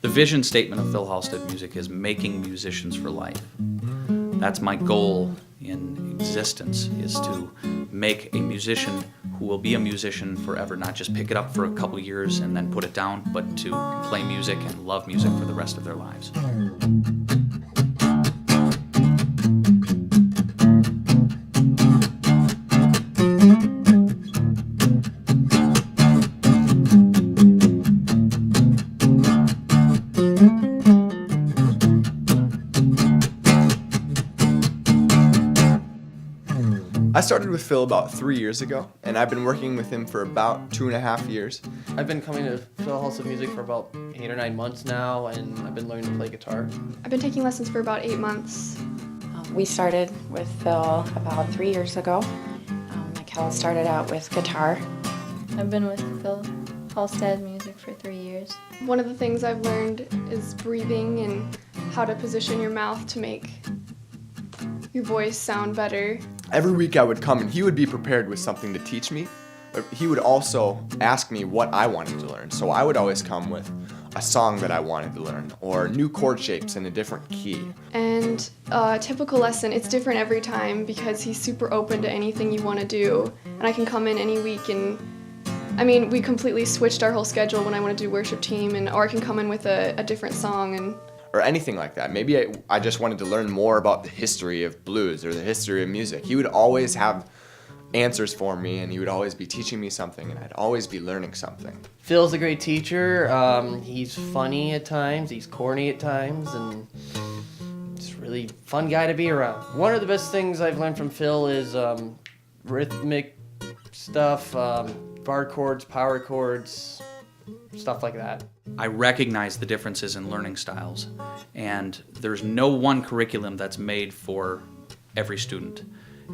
The vision statement of Phil Halstead Music is making musicians for life. That's my goal in existence, is to make a musician who will be a musician forever, not just pick it up for a couple years and then put it down, but to play music and love music for the rest of their lives. I started with Phil about 3 years ago, and I've been working with him for about 2.5 years. I've been coming to Phil Halstead Music for about 8 or 9 months now, and I've been learning to play guitar. I've been taking lessons for about 8 months. We started with Phil about 3 years ago. Michaela started out with guitar. I've been with Phil Halstead Music for 3 years. One of the things I've learned is breathing and how to position your mouth to make your voice sound better. Every week I would come and he would be prepared with something to teach me, but he would also ask me what I wanted to learn. So I would always come with a song that I wanted to learn or new chord shapes in a different key. And a typical lesson, it's different every time because he's super open to anything you want to do. And I can come in any week and, we completely switched our whole schedule when I want to do worship team, or I can come in with a different song or anything like that. Maybe I just wanted to learn more about the history of blues or the history of music. He would always have answers for me, and he would always be teaching me something, and I'd always be learning something. Phil's a great teacher. He's funny at times, he's corny at times, and he's a really fun guy to be around. One of the best things I've learned from Phil is rhythmic stuff, bar chords, power chords, stuff like that. I recognize the differences in learning styles, and there's no one curriculum that's made for every student.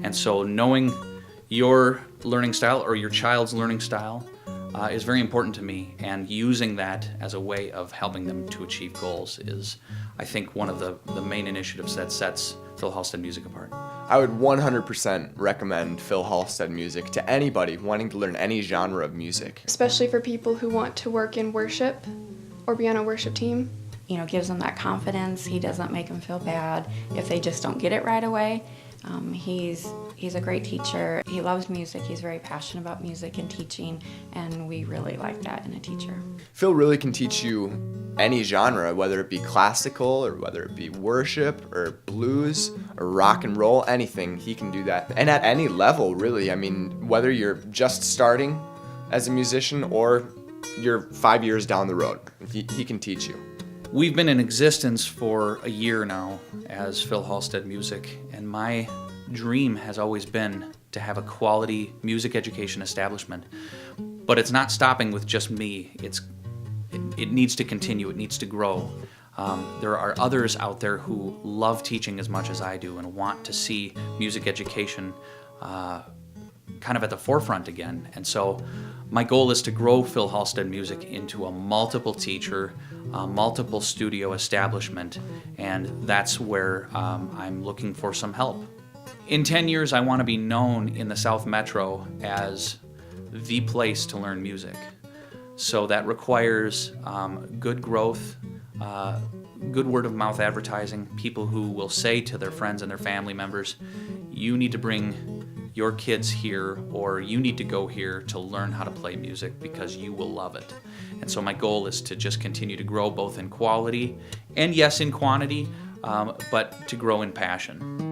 And so knowing your learning style or your child's learning style is very important to me, and using that as a way of helping them to achieve goals is, I think, one of the main initiatives that sets Phil Halstead Music apart. I would 100% recommend Phil Halstead Music to anybody wanting to learn any genre of music. especially for people who want to work in worship or be on a worship team. Gives them that confidence. He doesn't make them feel bad if they just don't get it right away. He's a great teacher. He loves music. He's very passionate about music and teaching, and we really like that in a teacher. Phil really can teach you any genre, whether it be classical or whether it be worship or blues or rock and roll, anything, he can do that. And at any level, really. Whether you're just starting as a musician or you're 5 years down the road, he can teach you. We've been in existence for a year now as Phil Halstead Music, and my dream has always been to have a quality music education establishment. But it's not stopping with just me. It needs to continue. It needs to grow. There are others out there who love teaching as much as I do and want to see music education kind of at the forefront again. And so my goal is to grow Phil Halstead Music into a multiple teacher, multiple studio establishment, and that's where I'm looking for some help. In 10 years, I want to be known in the South Metro as the place to learn music. So that requires good growth, good word-of-mouth advertising, people who will say to their friends and their family members, you need to bring your kids here, or you need to go here to learn how to play music because you will love it. And so my goal is to just continue to grow both in quality and, yes, in quantity, but to grow in passion.